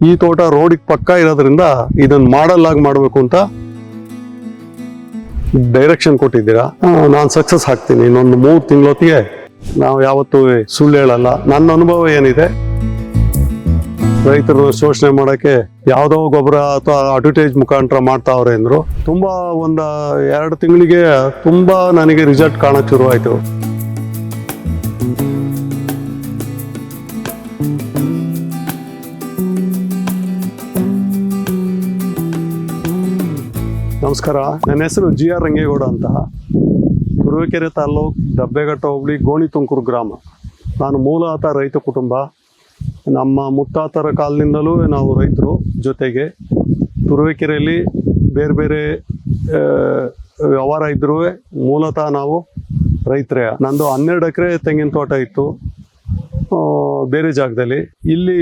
ಈ ತೋಟ ರೋಡಿಗೆ ಪಕ್ಕ ಇರೋದ್ರಿಂದ ಇದನ್ನ ಮಾಡಲ್ ಆಗಿ ಮಾಡಬೇಕು ಅಂತ ಡೈರೆಕ್ಷನ್ ಕೊಟ್ಟಿದ್ದೀರಾ. ನಾನು ಸಕ್ಸಸ್ ಆಗ್ತೀನಿ. ಇನ್ನೊಂದು 3 ತಿಂಗಳೊತ್ತಿಗೆ ನಾವು ಯಾವತ್ತೂ ಸುಳ್ಳು ಹೇಳಲ್ಲ. ನನ್ನ ಅನುಭವ ಏನಿದೆ, ರೈತರು ಶೋಷಣೆ ಮಾಡಕ್ಕೆ ಯಾವ್ದೋ ಗೊಬ್ಬರ ಅಥವಾ ಅಡ್ವರ್ಟೈಸ್ ಮುಖಾಂತರ ಮಾಡ್ತಾವ್ರೆ ಅಂದ್ರು. ತುಂಬಾ 2 ತಿಂಗಳಿಗೆ ತುಂಬಾ ನನಗೆ ರಿಸಲ್ಟ್ ಕಾಣಕ್ ಶುರು ಆಯ್ತು. ನಮಸ್ಕಾರ, ನನ್ನ ಹೆಸರು GR ರಂಗೇಗೌಡ ಅಂತ. ತುರುವೇಕೆರೆ ತಾಲ್ಲೂಕು ದಬ್ಬೆಘಟ್ಟ ಹೋಬಳಿ ಗೋಣಿ ತುಮಕೂರು ಗ್ರಾಮ. ನಾನು ಮೂಲತಃ ರೈತ ಕುಟುಂಬ. ನಮ್ಮ ಮುತ್ತಾತರ ಕಾಲದಿಂದಲೂ ನಾವು ರೈತರು. ಜೊತೆಗೆ ತುರುವೇಕೆರೆಯಲ್ಲಿ ಬೇರೆ ಬೇರೆ ವ್ಯವಹಾರ ಇದ್ರೂ ಮೂಲತಃ ನಾವು ರೈತರೇ. ನಂದು 12 ಎಕರೆ ತೆಂಗಿನ ತೋಟ ಇತ್ತು ಬೇರೆ ಜಾಗದಲ್ಲಿ. ಇಲ್ಲಿ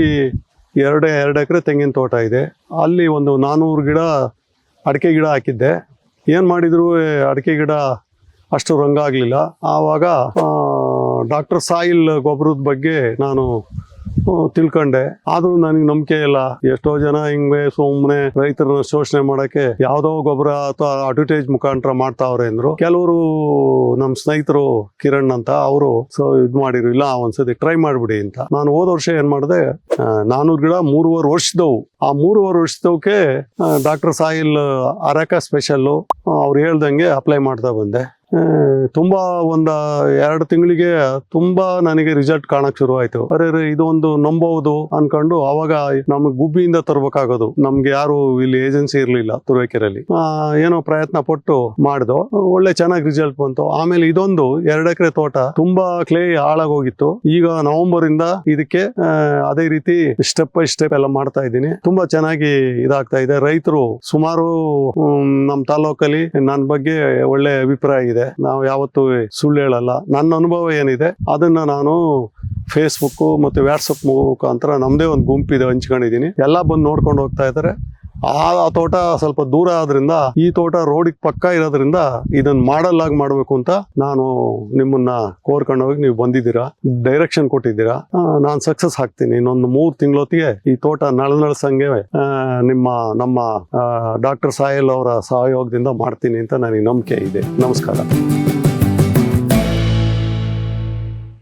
2 ಎಕರೆ ತೆಂಗಿನ ತೋಟ ಇದೆ. ಅಲ್ಲಿ ಒಂದು 400 ಗಿಡ ಅಡಿಕೆ ಗಿಡ ಹಾಕಿದ್ದೆ. ಏನು ಮಾಡಿದ್ರು ಅಡಿಕೆ ಗಿಡ ಅಷ್ಟು ರಂಗ ಆಗಲಿಲ್ಲ. ಆವಾಗ ಡಾಕ್ಟರ್ ಸಾಯಿಲ್ ಗೊಬ್ಬರದ ಬಗ್ಗೆ ನಾನು ತಿಳ್ಕೊಂಡೆ. ಆದ್ರೂ ನನಗೆ ನಂಬಿಕೆ ಇಲ್ಲ. ಎಷ್ಟೋ ಜನ ಹಿಂಗೆ ಸುಮ್ಮನೆ ರೈತರನ್ನ ಶೋಷಣೆ ಮಾಡಕ್ಕೆ ಯಾವ್ದೋ ಗೊಬ್ಬರ ಅಥವಾ ಅಡ್ವರ್ಟೈಸ್ ಮುಖಾಂತರ ಮಾಡ್ತಾವ್ರೆ ಅಂದ್ರು. ಕೆಲವರು ನಮ್ಮ ಸ್ನೇಹಿತರು ಕಿರಣ್ ಅಂತ, ಅವರು ಇದ್ ಮಾಡಿರು, ಇಲ್ಲ ಒಂದ್ಸತಿ ಟ್ರೈ ಮಾಡ್ಬಿಡಿ ಅಂತ. ನಾನು ಹೋದ ವರ್ಷ ಏನ್ ಮಾಡಿದೆ, 400 ಗಿಡ 3.5 ವರ್ಷದವು. ಆ 3.5 ವರ್ಷದವಕ್ಕೆ ಡಾಕ್ಟರ್ ಸಾಯಿಲ್ ಅರಕ ಸ್ಪೆಷಲ್ ಅವ್ರು ಹೇಳ್ದಂಗೆ ಅಪ್ಲೈ ಮಾಡ್ತಾ ಬಂದೆ. ತುಂಬಾ 2 ತಿಂಗಳಿಗೆ ತುಂಬಾ ನನಗೆ ರಿಸಲ್ಟ್ ಕಾಣಕ್ ಶುರು ಆಯ್ತು. ಅರೆ ಇದೊಂದು ನಂಬಹುದು ಅನ್ಕೊಂಡು ಅವಾಗ ನಮ್ಗೆ ಗುಬ್ಬಿಯಿಂದ ತರ್ಬೇಕಾಗೋದು. ನಮ್ಗೆ ಯಾರು ಇಲ್ಲಿ ಏಜೆನ್ಸಿ ಇರ್ಲಿಲ್ಲ ತುರುವೇಕೆರೆಯಲ್ಲಿ. ಏನೋ ಪ್ರಯತ್ನ ಪಟ್ಟು ಮಾಡ್ದೋ, ಒಳ್ಳೆ ಚೆನ್ನಾಗಿ ರಿಸಲ್ಟ್ ಬಂತು. ಆಮೇಲೆ ಇದೊಂದು 2 ಎಕರೆ ತೋಟ ತುಂಬಾ ಕ್ಲೇ ಹಾಳಾಗೋಗಿತ್ತು. ಈಗ ನವೆಂಬರ್ ಇಂದ ಇದಕ್ಕೆ ಅದೇ ರೀತಿ ಸ್ಟೆಪ್ ಬೈ ಸ್ಟೆಪ್ ಎಲ್ಲ ಮಾಡ್ತಾ ಇದ್ದೀನಿ. ತುಂಬಾ ಚೆನ್ನಾಗಿ ಇದಾಗ್ತಾ ಇದೆ. ರೈತರು ಸುಮಾರು ನಮ್ಮ ತಾಲೂಕಲ್ಲಿ ನನ್ನ ಬಗ್ಗೆ ಒಳ್ಳೆ ಅಭಿಪ್ರಾಯ ಇದೆ. ನಾವು ಯಾವತ್ತೂ ಸುಳ್ಳು ಹೇಳಲ್ಲ. ನನ್ನ ಅನುಭವ ಏನಿದೆ ಅದನ್ನ ನಾನು ಫೇಸ್ಬುಕ್ ಮತ್ತೆ ವಾಟ್ಸಪ್ ಮುಖಾಂತರ ನಮ್ದೇ ಒಂದು ಗುಂಪಿದೆ, ಹಂಚ್ಕೊಂಡಿದ್ದೀನಿ. ಎಲ್ಲ ಬಂದು ನೋಡ್ಕೊಂಡು ಹೋಗ್ತಾ ಇದ್ದಾರೆ. ಆ ತೋಟ ಸ್ವಲ್ಪ ದೂರ ಆದ್ರಿಂದ, ಈ ತೋಟ ರೋಡಿಗೆ ಪಕ್ಕ ಇರೋದ್ರಿಂದ ಇದನ್ನ ಮಾಡಲ್ ಆಗಿ ಮಾಡ್ಬೇಕು ಅಂತ ನಾನು ನಿಮ್ಮನ್ನ ಕೋರ್ಕೊಂಡು ಹೋಗಿ ನೀವು ಬಂದಿದ್ದೀರಾ, ಡೈರೆಕ್ಷನ್ ಕೊಟ್ಟಿದ್ದೀರಾ. ನಾನು ಸಕ್ಸಸ್ ಆಗ್ತೀನಿ. ಇನ್ನೊಂದು 3 ತಿಂಗಳೊತ್ತಿಗೆ ಈ ತೋಟ ನಳಸಂಗೆ ನಮ್ಮ ಡಾಕ್ಟರ್ ಸಾಯಿಲ್ ಅವರ ಸಹಯೋಗದಿಂದ ಮಾಡ್ತೀನಿ ಅಂತ ನನಗೆ ನಂಬಿಕೆ ಇದೆ. ನಮಸ್ಕಾರ.